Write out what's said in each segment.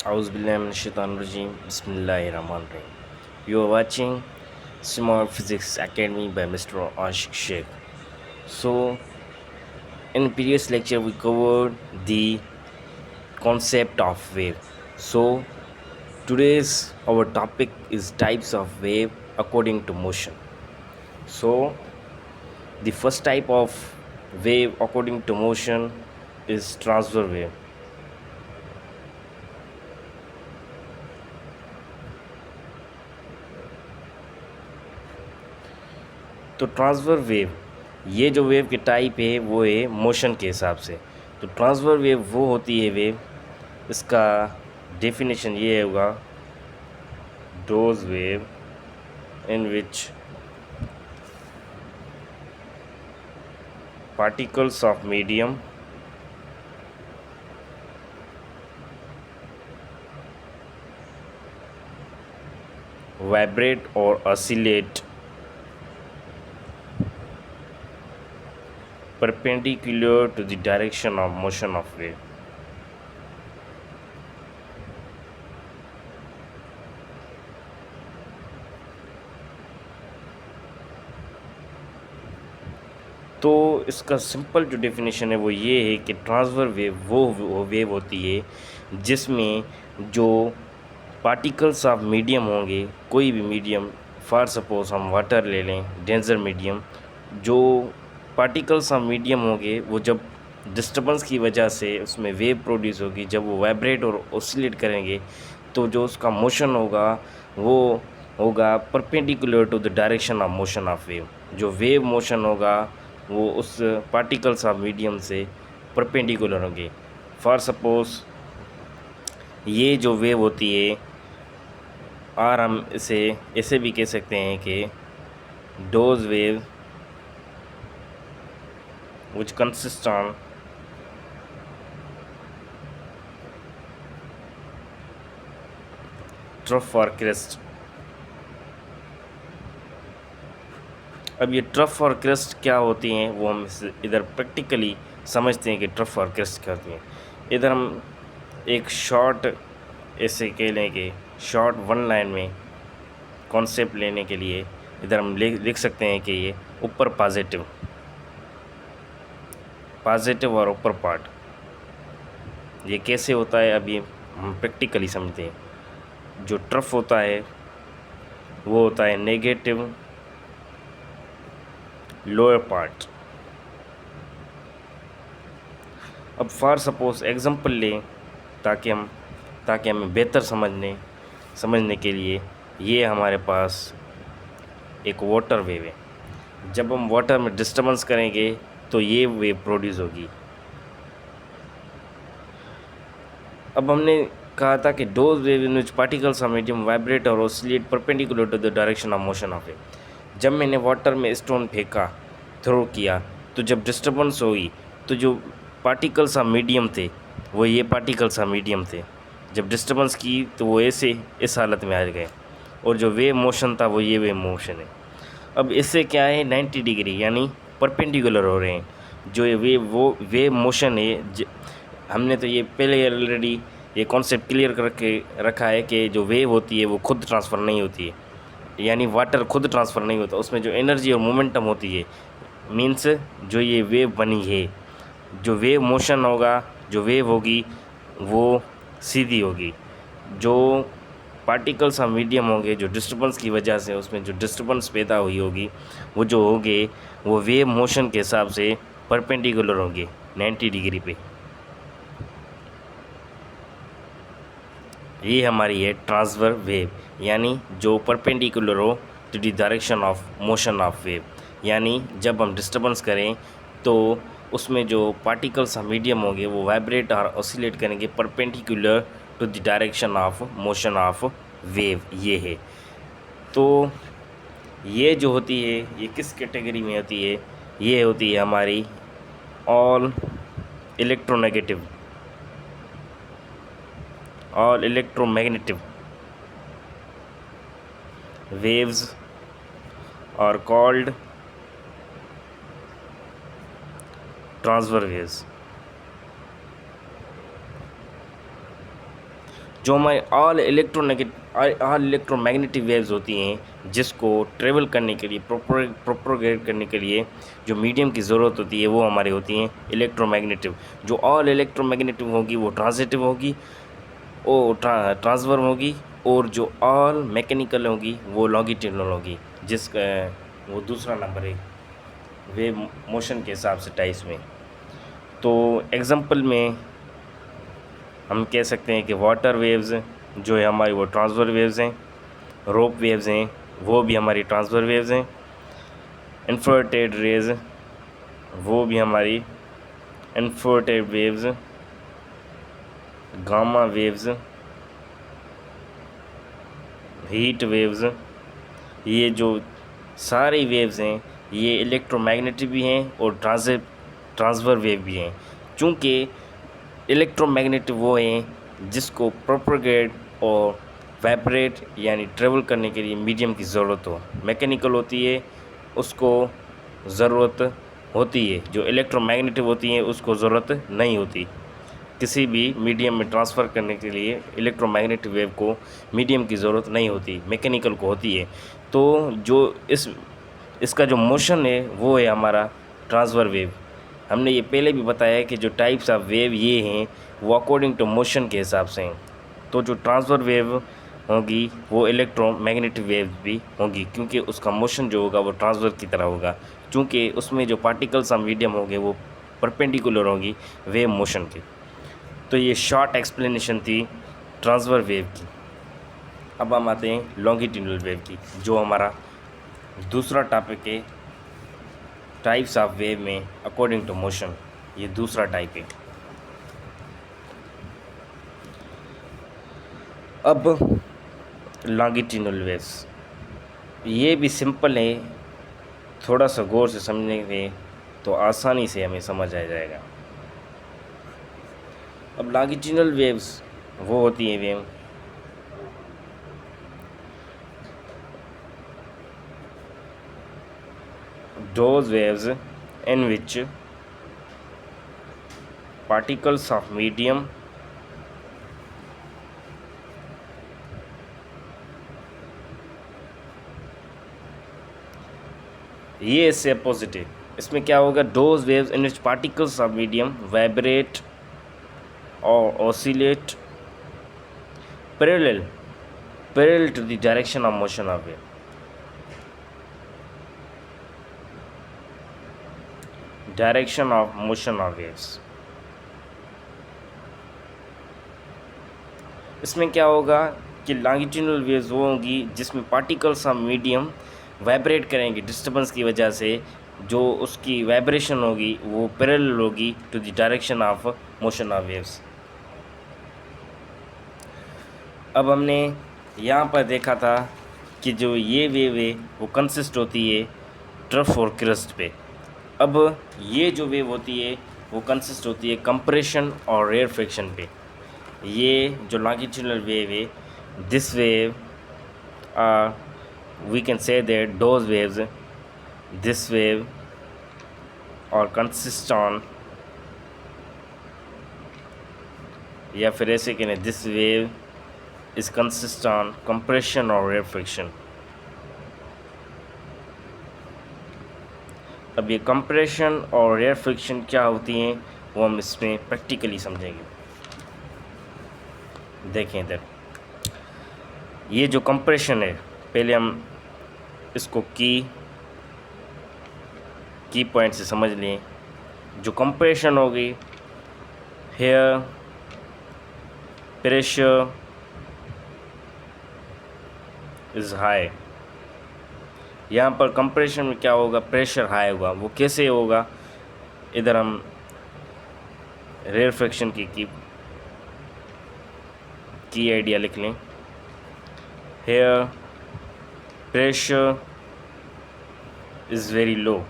Auzubillahiminash-shaytanir-rajim. Bismillahir-Rahmanir-Rahim. You are watching Smart Physics Academy by Mr. Ashik Sheikh. So, in previous lecture, we covered the concept of wave. So, today's our topic is types of wave according to motion. So, the first type of wave according to motion is transfer wave. तो transfer wave, ये जो wave के type है वो है motion के हिसाब से। तो ट्रांसफ़र वेव वो होती है वेव, इसका डेफिनेशन ये होगा, those wave in which particles of medium vibrate और oscillate perpendicular to the direction of motion of wave. तो इसका सिंपल जो डेफिनेशन है वो ये है कि ट्रांसफ़र वेव वो वेव होती है जिसमें जो पार्टिकल्स ऑफ मीडियम होंगे, कोई भी मीडियम, फॉर सपोज हम वाटर ले लें, डेंजर मीडियम, जो पार्टिकल्स ऑफ मीडियम होंगे वो जब डिस्टर्बेंस की वजह से उसमें वेव प्रोड्यूस होगी, जब वो वाइब्रेट और ऑसिलेट करेंगे तो जो उसका मोशन होगा वो होगा perpendicular to the direction of motion of wave. जो वेव मोशन होगा वो उस पार्टिकल्स ऑफ मीडियम से परपेंडिकुलर होंगे। फॉर सपोज ये जो वेव होती है, और हम इसे ऐसे भी कह सकते हैं कि those wave which consists on trough और क्रेस्ट। अब ये ट्रफ और क्रेस्ट क्या होती हैं वो हम इधर प्रैक्टिकली समझते हैं कि ट्रफ और क्रेस्ट क्या होती हैं। इधर हम एक शॉर्ट ऐसे कह लें कि शॉर्ट वन लाइन में कॉन्सेप्ट लेने के लिए इधर हम लिख सकते हैं कि ये ऊपर पॉजिटिव और ऊपर पार्ट, ये कैसे होता है अब ये हम प्रैक्टिकली समझते हैं। जो ट्रफ होता है वो होता है नेगेटिव लोअर पार्ट। अब फॉर सपोज एग्जांपल लें ताकि हमें बेहतर समझने के लिए, ये हमारे पास एक वाटर वेव है। जब हम वाटर में डिस्टर्बेंस करेंगे तो ये वेव प्रोड्यूस होगी। अब हमने कहा था कि those wave in which particles of medium vibrate और oscillate perpendicular to the direction of motion of wave. जब मैंने वाटर में स्टोन फेंका, थ्रो किया, तो जब डिस्टर्बेंस हुई तो जो पार्टिकल्स ऑफ मीडियम थे वो ये पार्टिकल्स ऑफ मीडियम थे, जब डिस्टर्बेंस की तो वो ऐसे इस हालत में आ गए, और जो वेव मोशन था वो ये वेव मोशन है। अब इससे क्या है, 90 डिग्री यानी परपेंडिकुलर हो रहे हैं। जो ये वेव मोशन है, हमने तो ये पहले ऑलरेडी ये कॉन्सेप्ट क्लियर करके रखा है कि जो वेव होती है वो खुद ट्रांसफ़र नहीं होती है, यानी वाटर खुद ट्रांसफ़र नहीं होता, उसमें जो एनर्जी और मोमेंटम होती है, मीन्स जो ये वेव बनी है, जो वेव मोशन होगा, जो वेव होगी वो सीधी होगी। जो पार्टिकल्स ऑफ मीडियम होंगे, जो डिस्टर्बेंस की वजह से उसमें जो डिस्टर्बेंस पैदा हुई होगी वो जो होंगे वो वेव मोशन के हिसाब से परपेंडिकुलर होंगे 90 डिग्री पे। ये हमारी है ट्रांसफर वेव, यानी जो परपेंडिकुलर हो to the direction of motion of wave. यानी जब हम डिस्टर्बेंस करें तो उसमें जो पार्टिकल्स ऑफ मीडियम होंगे वो वाइब्रेट और ऑसिलेट करेंगे perpendicular to the direction of motion of wave. ये है, तो ये जो होती है ये किस कैटेगरी में होती है, ये होती है हमारी all electronegative, all electromagnetic waves are called transfer waves। जो हमारे ऑल इलेक्ट्रोमैग्नेटिक वेव्स होती हैं जिसको ट्रेवल करने के लिए प्रोपोगेट करने के लिए जो मीडियम की ज़रूरत होती है वो हमारी होती हैं इलेक्ट्रोमैग्नेटिव। जो ऑल इलेक्ट्रोमैग्नेटिव होगी वो ट्रांजिटिव होगी और ट्रांसफर होगी, और जो ऑल मैकेनिकल होगी वो लॉन्गिट्यूडनल होगी, जिसका वो दूसरा नंबर है वेव मोशन के हिसाब से टाइप्स में। तो एग्जांपल में हम कह सकते हैं कि वाटर वेव्स जो है हमारी वो ट्रांसफर वेव्स हैं, रोप वेव्स हैं वो भी हमारी ट्रांसफर वेव्स हैं, इंफ्रारेड रेज वो भी हमारी infrared waves, gamma waves, heat waves, ये जो सारी वेव्स हैं ये इलेक्ट्रोमैग्नेटिक भी हैं और ट्रांसफर वेव भी हैं। चूँकि इलेक्ट्रोमैग्नेटिक वो हैं जिसको प्रोपोगेट और वाइब्रेट यानी ट्रेवल करने के लिए मीडियम की ज़रूरत हो, मैकेनिकल होती है उसको ज़रूरत होती है, जो इलेक्ट्रोमैग्नेटिक होती हैं उसको ज़रूरत नहीं होती। किसी भी मीडियम में ट्रांसफ़र करने के लिए इलेक्ट्रोमैग्नेटिक वेव को मीडियम की ज़रूरत नहीं होती, मैकेनिकल को होती है। तो जो इसका जो मोशन है वो है हमारा ट्रांसफ़र वेव। हमने ये पहले भी बताया है कि जो टाइप्स ऑफ वेव ये हैं वो अकॉर्डिंग टू मोशन के हिसाब से हैं। तो जो ट्रांसफ़र वेव होगी वो इलेक्ट्रोमैग्नेटिक वेव भी होगी, क्योंकि उसका मोशन जो होगा वो ट्रांसफ़र की तरह होगा, क्योंकि उसमें जो पार्टिकल्स ऑफ मीडियम होंगे वो परपेंडिकुलर होंगी वेव मोशन के। तो ये शॉर्ट एक्सप्लेनेशन थी ट्रांसफ़र वेव की। अब हम आते हैं लॉन्गिट्यूडनल वेव की, जो हमारा दूसरा टॉपिक है टाइप्स ऑफ वेव में अकॉर्डिंग टू मोशन। ये दूसरा टाइप है। अब लॉन्गिट्यूडनल वेव्स ये भी सिंपल है, थोड़ा सा गौर से समझने में तो आसानी से हमें समझ आ जाएगा। अब लॉन्गिट्यूडनल वेव्स वो होती हैं wave those waves in which particles of medium ये इससे पॉजिटिव। इसमें क्या होगा, those waves in which particles of medium vibrate or oscillate parallel to the direction of motion of wave। Direction of motion of waves. इसमें क्या होगा कि longitudinal waves वो होंगी जिसमें पार्टिकल्स ऑफ मीडियम वाइब्रेट करेंगे डिस्टर्बेंस की वजह से, जो उसकी वाइब्रेशन होगी वो पैरेलल होगी to the direction of motion of waves. अब हमने यहाँ पर देखा था कि जो ये वेव है वो कंसिस्ट होती है ट्रफ और क्रस्ट पे। अब ये जो वेव होती है वो कंसिस्ट होती है कंप्रेशन और रेयरफेक्शन पे। ये जो लॉन्गिट्यूडनल वेव है, this wave we can say that those waves, this wave are consist on, या फिर ऐसे कहने this wave is consist on compression और रेयरफेक्शन। अब ये कंप्रेशन और रेयरफेक्शन क्या होती हैं वो हम इसमें प्रैक्टिकली समझेंगे। देखें इधर, ये जो कंप्रेशन है पहले हम इसको की पॉइंट से समझ लें। जो कंप्रेशन होगी, हेयर प्रेशर इज़ हाई। यहाँ पर कंप्रेशन में क्या होगा, प्रेशर हाई होगा। वो कैसे होगा, इधर हम रेयरफेक्शन की आइडिया लिख लें। Here pressure is very low.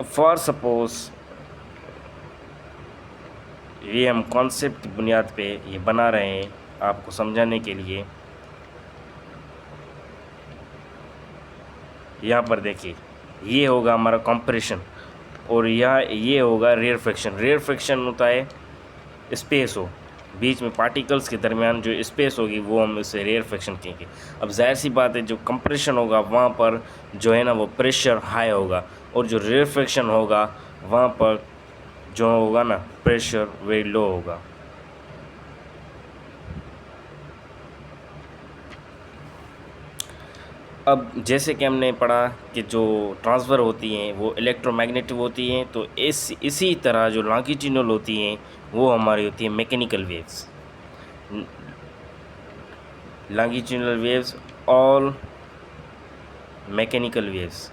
For suppose ये हम कॉन्सेप्ट की बुनियाद पे ये बना रहे हैं आपको समझाने के लिए। यहाँ पर देखिए, ये होगा हमारा कंप्रेशन। और यहाँ ये होगा रेयर फ्रैक्शन। रेयर फ्रैक्शन होता है स्पेस हो, बीच में पार्टिकल्स के दरमियान जो स्पेस होगी वो हम इसे रेयर फ्रैक्शन कहेंगे। अब जाहिर सी बात है जो कंप्रेशन होगा वहाँ पर जो है ना वो प्रेशर हाई होगा, और जो रेयर फ्रैक्शन होगा वहाँ पर जो होगा ना प्रेशर वेरी लो होगा। अब जैसे कि हमने पढ़ा कि जो ट्रांसफ़र होती हैं वो इलेक्ट्रोमैग्नेटिक होती हैं, तो इसी तरह जो लॉन्गिट्यूडिनल होती हैं वो हमारी होती है mechanical waves. Longitudinal waves all mechanical waves,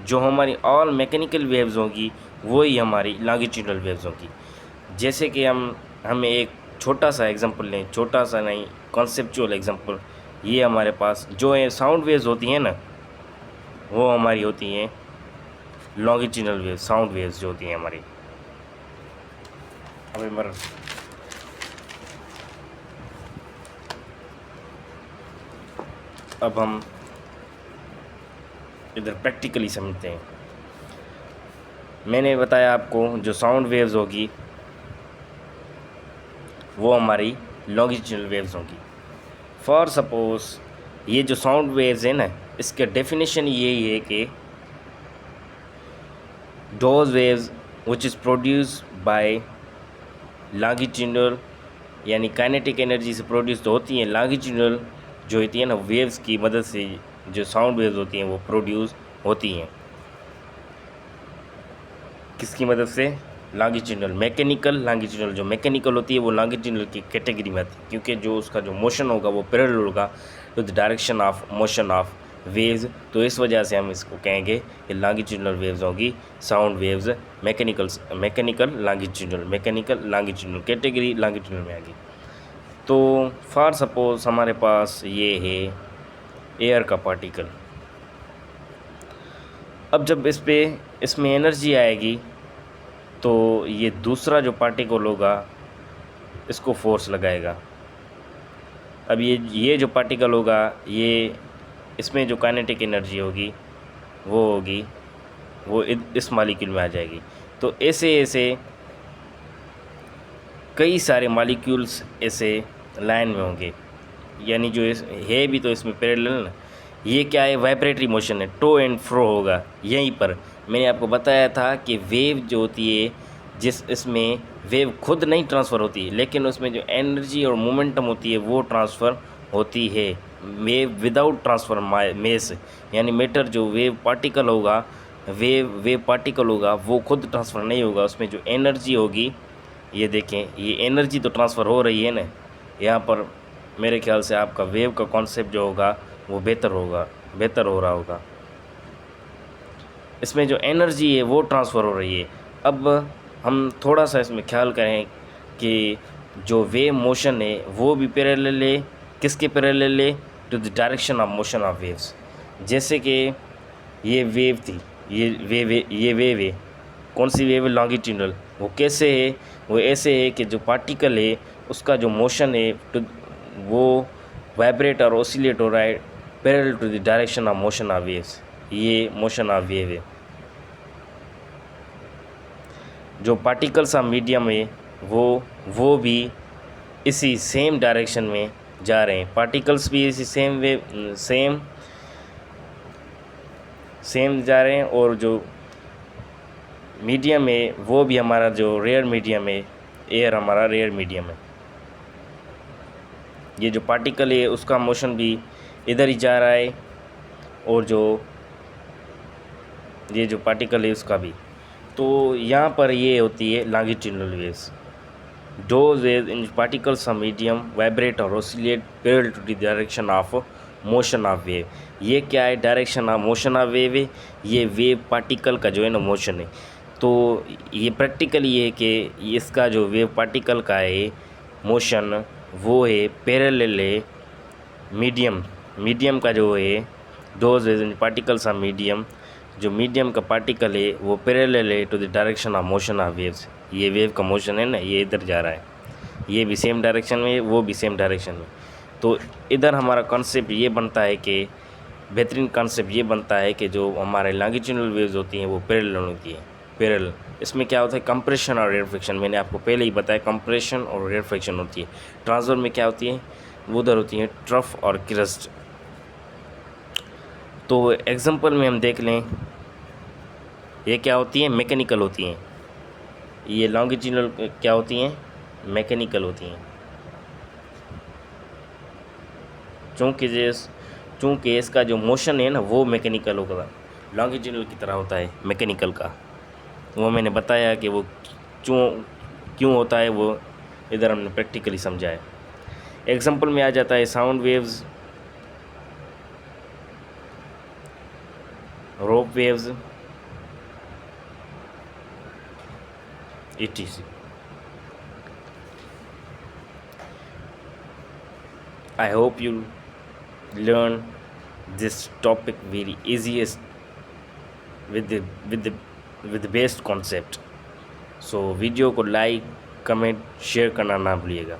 जो हमारी ऑल मैकेनिकल वेव्स होगी वही हमारी लॉन्गिट्यूडिनल वेव्स होगी। जैसे कि हमें एक छोटा सा एग्जांपल लें, छोटा सा नहीं कॉन्सेप्चुअल एग्जांपल। ये हमारे पास जो है साउंड वेव्स होती हैं ना वो हमारी होती हैं लॉन्गिट्यूडिनल वेव्स, साउंड वेव्स जो होती हैं हमारी। अब हम इधर प्रैक्टिकली समझते हैं। मैंने बताया आपको जो साउंड वेव्स होगी वो हमारी लॉन्गिट्यूडिनल वेव्स होंगी। फॉर सपोज ये जो साउंड वेव्स है ना इसका डेफिनेशन यही है कि those waves which is produce by longitudinal, यानी काइनेटिक एनर्जी से प्रोड्यूस तो होती हैं, लॉन्गिट्यूडिनल जो होती है ना वेव्स की मदद से जो साउंड वेव्स होती हैं वो प्रोड्यूस होती हैं। किसकी मदद से? लॉन्गिट्यूडिनल। मैकेनिकल लॉन्गिट्यूडिनल, जो मैकेनिकल होती है वो लॉन्गिट्यूडिनल की कैटेगरी में आती है, क्योंकि जो उसका जो मोशन होगा वो पैरेलल होगा to the direction of motion of waves. तो इस वजह से हम इसको कहेंगे कि लॉन्गिट्यूडिनल वेव्स होगी sound waves, mechanical longitudinal category longitudinal में आ गई। तो फॉर सपोज हमारे पास ये है एयर का पार्टिकल। अब जब इसमें एनर्जी आएगी तो ये दूसरा जो पार्टिकल होगा इसको फोर्स लगाएगा। अब ये जो पार्टिकल होगा ये इसमें जो काइनेटिक एनर्जी होगी वो इस मॉलिक्यूल में आ जाएगी। तो ऐसे कई सारे मॉलिक्यूल्स ऐसे लाइन में होंगे, यानी जो है भी तो इसमें पैरेलल ना। ये क्या है? वाइब्रेटरी मोशन है, टू एंड फ्रो होगा। यहीं पर मैंने आपको बताया था कि वेव जो होती है इसमें वेव खुद नहीं ट्रांसफ़र होती है, लेकिन उसमें जो एनर्जी और मोमेंटम होती है वो ट्रांसफ़र होती है। वेव विदाउट ट्रांसफर मेस, यानी मैटर जो वेव पार्टिकल होगा वो खुद ट्रांसफ़र नहीं होगा। उसमें जो एनर्जी होगी, ये देखें ये एनर्जी तो ट्रांसफ़र हो रही है ना। यहाँ पर मेरे ख्याल से आपका वेव का कॉन्सेप्ट जो होगा वो बेहतर हो रहा होगा। इसमें जो एनर्जी है वो ट्रांसफ़र हो रही है। अब हम थोड़ा सा इसमें ख्याल करें कि जो वेव मोशन है वो भी पैरेलल है। किसके पैरेलल है? To the direction of motion of waves. जैसे कि ये वेव थी, ये वेव है। कौन सी वेव है? लॉन्गिट्यूडिनल। वो कैसे है? वो ऐसे है कि जो पार्टिकल है उसका जो मोशन है वो वाइब्रेट और ऑसिलेट हो रहा है parallel to the direction of motion of waves. ये मोशन ऑफ वेव है। जो पार्टिकल्स ऑफ मीडियम है वो भी इसी सेम डायरेक्शन में जा रहे हैं। पार्टिकल्स भी इसी सेम जा रहे हैं, और जो मीडियम है वो भी हमारा जो रेयर मीडियम है, एयर हमारा रेयर मीडियम है। ये जो पार्टिकल है उसका मोशन भी इधर ही जा रहा है, और ये जो पार्टिकल है उसका भी। तो यहाँ पर ये होती है longitudinal waves. Those waves in particles of medium vibrate और oscillate parallel to the direction of motion of wave। ये क्या है? Direction of motion of wave है। ये वेव पार्टिकल का जो है ना मोशन है। तो ये प्रैक्टिकली ये है कि इसका जो वेव पार्टिकल का है मोशन वो है पैरेलल है मीडियम का जो है। those waves in particles of medium, जो मीडियम का पार्टिकल है वो पैरेलल है to the direction of motion of waves. ये वेव का मोशन है ना, ये इधर जा रहा है, ये भी सेम डायरेक्शन में, वो भी सेम डायरेक्शन में। तो इधर हमारा कॉन्सेप्ट ये बनता है कि बेहतरीन कॉन्सेप्ट ये बनता है कि जो हमारे लॉन्गिट्यूडनल वेव्स होती हैं वो पैरेलल होती है। पैरेलल इसमें क्या होता है, कंप्रेशन और रेयरफेक्शन, मैंने आपको पहले ही बताया कंप्रेशन और रेयरफेक्शन होती है। ट्रांसफर में क्या होती है, वो उधर होती है ट्रफ और क्रस्ट। तो एग्जांपल में हम देख लें, ये क्या होती हैं, मैकेनिकल होती हैं। ये लॉन्गिट्यूडनल क्या होती हैं, मैकेनिकल होती हैं। चूँकि इसका जो मोशन है ना वो मैकेनिकल होगा, लॉन्गिट्यूडनल की तरह होता है मैकेनिकल का। वो मैंने बताया कि वो क्यों होता है, वो इधर हमने प्रैक्टिकली समझा है। एग्जांपल में आ जाता है sound waves, rope waves, etc. I hope you learn this topic very easiest with the best concept. So video को लाइक, कमेंट, शेयर करना ना भूलिएगा।